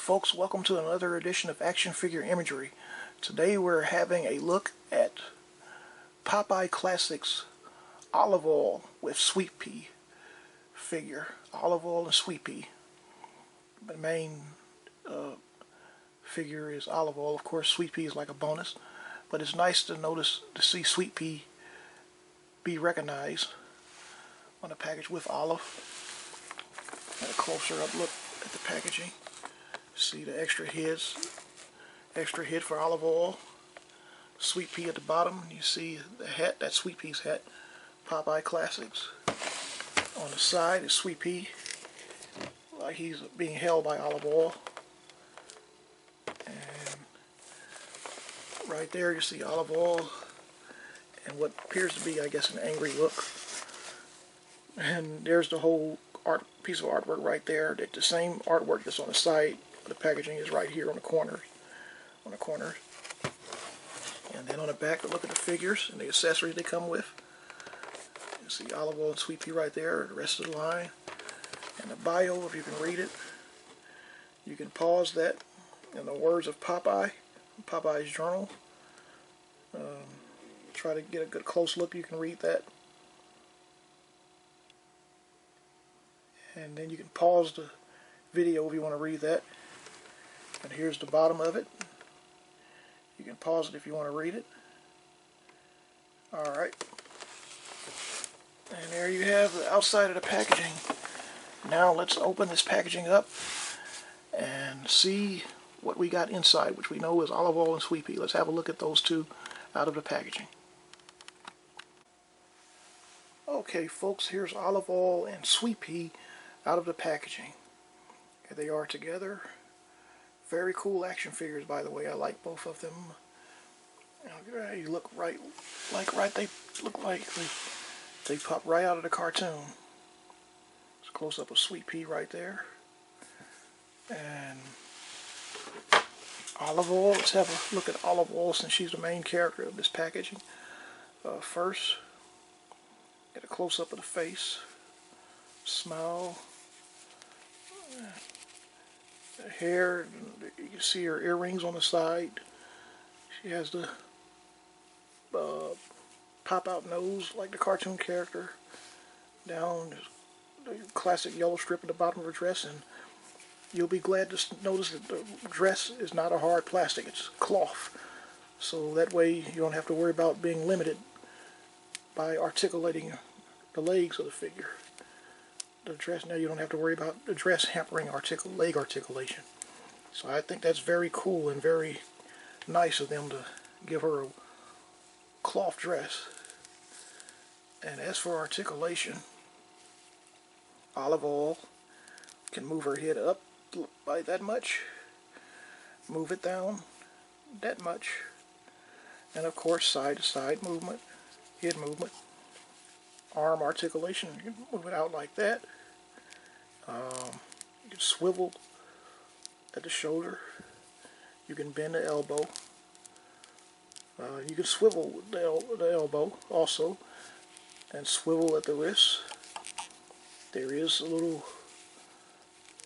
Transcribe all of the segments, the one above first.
folks, welcome to another edition of Action Figure Imagery. Today we're having a look at Popeye Classics olive oil with sweet pea figure. Olive oil and sweet pea. The main figure is olive oil. Of course, sweet pea is like a bonus, but it's nice to see sweet pea be recognized on a package with olive. And a closer up look at the packaging. See the extra head for olive oil, sweet pea at the bottom. You see the hat, that sweet pea's hat, Popeye Classics. On the side is sweet pea, like he's being held by olive oil. And right there you see olive oil and what appears to be, I guess, an angry look. And there's the whole piece of artwork right there. That the same artwork that's on the side. The packaging is right here on the corner. And then on the back, look at the figures and the accessories they come with. You see olive oil and sweet pea right there, the rest of the line. And the bio, if you can read it. You can pause that in the words of Popeye, Popeye's journal. Try to get a good close look, you can read that. And then you can pause the video if you want to read that. And here's the bottom of it. You can pause it if you want to read it. Alright. And there you have the outside of the packaging. Now let's open this packaging up and see what we got inside, which we know is olive oil and sweet pea. Let's have a look at those two out of the packaging. Okay folks, here's olive oil and sweet pea out of the packaging. Here they are together. Very cool action figures, by the way. I like both of them. You look they look like they pop right out of the cartoon. It's a close up of sweet pea right there. And olive oil. Let's have a look at olive oil since she's the main character of this packaging. First, get a close up of the face. Smile. The hair, you can see her earrings on the side. She has the pop-out nose like the cartoon character. Down the classic yellow strip at the bottom of her dress, and you'll be glad to notice that the dress is not a hard plastic, it's cloth. So that way you don't have to worry about being limited by articulating the legs of the figure. The dress, now you don't have to worry about the dress hampering leg articulation. So I think that's very cool and very nice of them to give her a cloth dress. And as for articulation, olive oil can move her head up by that much, move it down that much, and of course side to side movement, head movement. Arm articulation, you can move it out like that. You can swivel at the shoulder. You can bend the elbow. You can swivel the elbow also, and swivel at the wrist. There is a little,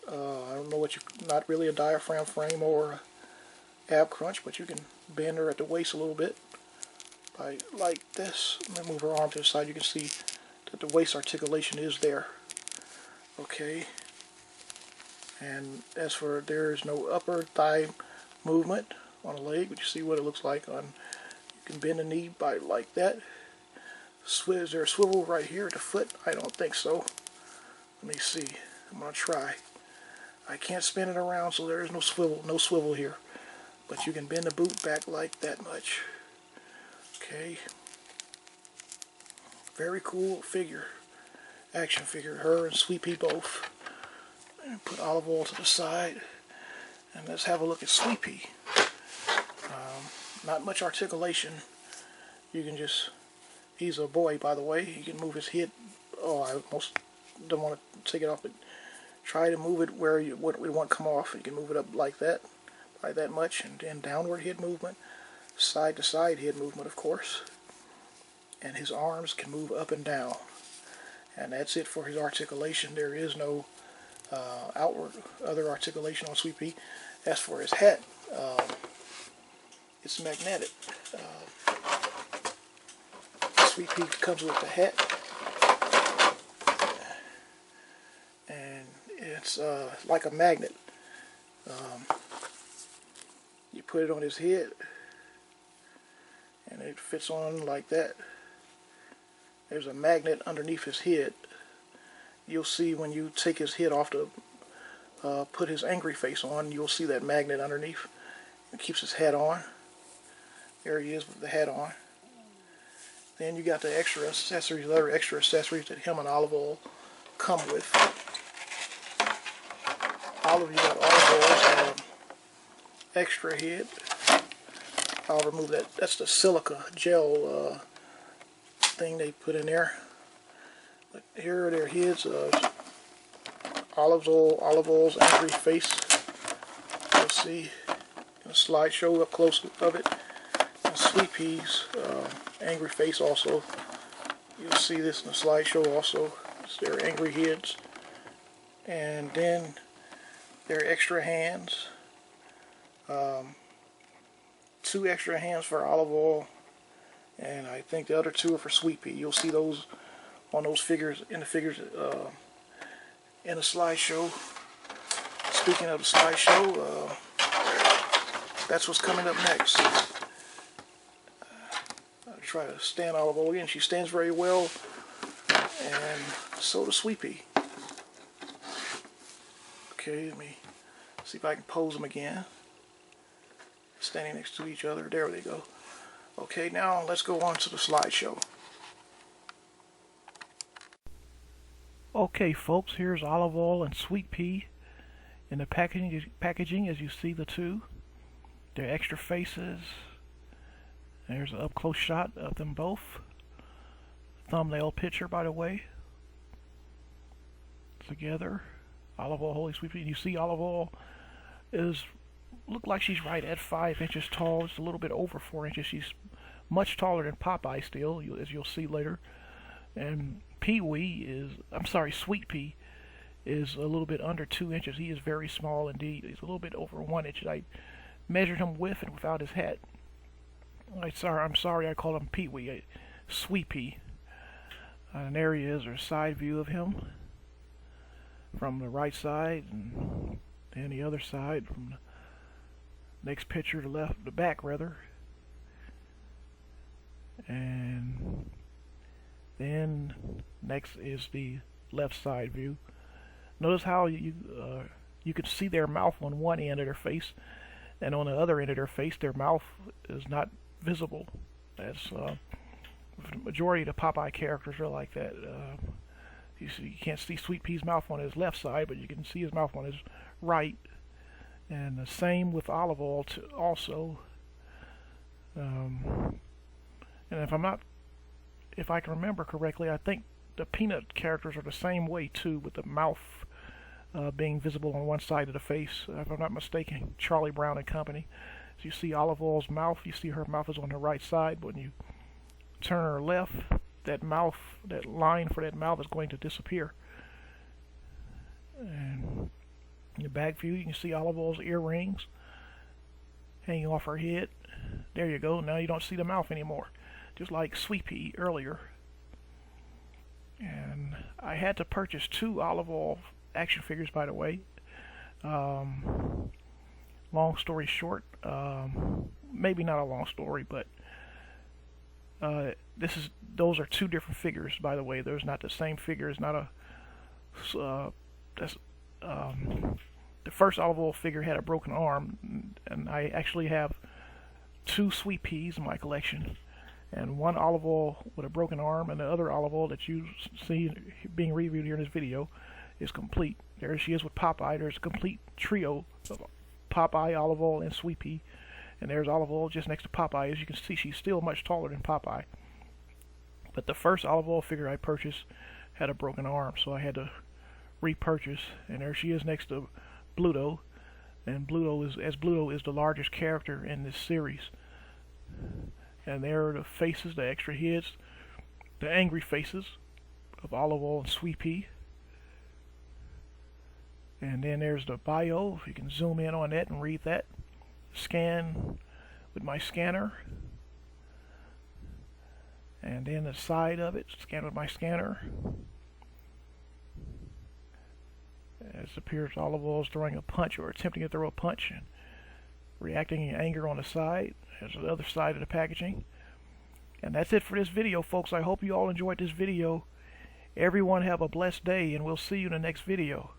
I don't know not really a diaphragm frame or a ab crunch, but you can bend her at the waist a little bit by like this. Let me move her arm to the side. You can see that the waist articulation is there. Okay. And as for, there is no upper thigh movement on a leg, but you see what it looks like on. You can bend the knee by like that. Is there a swivel right here at the foot? I don't think so. Let me see. I'm gonna try. I can't spin it around, so there is no swivel here. But you can bend the boot back like that much. Okay. Very cool figure. Action figure. Her and Sweet Pea both. And put olive oil to the side. And let's have a look at Sweet Pea. Not much articulation. You can just... He's a boy, by the way. He can move his head. Oh, I almost don't want to take it off, but try to move it where it won't come off. You can move it up like that, by that much, and then downward head movement, side to side head movement, of course. And his arms can move up and down. And that's it for his articulation. There is no outward other articulation on Sweet Pea. As for his hat, it's magnetic. Sweet Pea comes with the hat, and it's like a magnet. You put it on his head, and it fits on like that. There's a magnet underneath his head. You'll see when you take his head off to put his angry face on, you'll see that magnet underneath. It keeps his hat on. There he is with the hat on. Then you got the extra accessories, the other extra accessories that him and Olive Oyl come with. You got Olive Oyl's extra head. I'll remove that. That's the silica gel thing they put in there. But here are their heads. Olive Oyl's angry face. You'll see a slideshow up close of it. And Sweet Pea's angry face also. You'll see this in the slideshow also. It's their angry heads. And then their extra hands. 2 extra hands for Olive Oyl, and I think the other 2 are for Sweet Pea. You'll see those on those figures, in the slideshow. Speaking of the slideshow, that's what's coming up next. I'll try to stand Olive Oyl again. She stands very well, and so does Sweet Pea. Okay, let me see if I can pose them again. Standing next to each other. There they go. Okay, now let's go on to the slideshow. Okay, folks, here's Olive Oyl and Sweet Pea in the packaging as you see the 2. Their extra faces. There's an up-close shot of them both. Thumbnail picture, by the way. Together. Olive Oyl, Holy Sweet Pea. You see Olive Oyl is look like she's right at 5 inches tall. It's a little bit over 4 inches. She's much taller than Popeye still, as you'll see later. And Sweet Pea is a little bit under 2 inches. He is very small indeed. He's a little bit over 1 inch. I measured him with and without his hat. I'm sorry I called him Pee-wee. Sweet Pea. And there he is, or side view of him from the right side, and then the other side from the next picture to the back rather. And then next is the left side view. Notice how you can see their mouth on one end of their face, and on the other end of their face their mouth is not visible. That's the majority of the Popeye characters are like that. You can't see Sweet Pea's mouth on his left side, but you can see his mouth on his right. And the same with Olive Oyl also. And if I can remember correctly, I think the Peanut characters are the same way too, with the mouth being visible on one side of the face, if I'm not mistaken. Charlie Brown and Company. So you see Olive Oyl's mouth, you see her mouth is on the right side, but when you turn her left, that line for that mouth is going to disappear. And in the back view, you can see Olive Oyl's earrings hanging off her head. There you go. Now you don't see the mouth anymore, just like Sweet Pea earlier. And I had to purchase 2 Olive Oyl action figures, by the way. Long story short, maybe not a long story, but those are 2 different figures, by the way. There's not the same figure. It's not a the first Olive Oyl figure had a broken arm, and I actually have 2 Sweet Peas in my collection, and one Olive Oyl with a broken arm, and the other Olive Oyl that you see being reviewed here in this video is complete. There she is with Popeye. There's a complete trio of Popeye, Olive Oyl, and Sweet Pea. And there's Olive Oyl just next to Popeye. As you can see, she's still much taller than Popeye. But the first Olive Oyl figure I purchased had a broken arm, so I had to repurchase. And there she is next to Bluto. And Bluto is the largest character in this series. And there are the faces, the extra heads, the angry faces of Olive Oyl and Sweet Pea. And then there's the bio. You can zoom in on that and read that. Scan with my scanner. And then the side of it, scan with my scanner. It appears olive oil is throwing a punch or attempting to throw a punch and reacting in anger on the side. There's the other side of the packaging. And that's it for this video, folks. I hope you all enjoyed this video. Everyone have a blessed day, and we'll see you in the next video.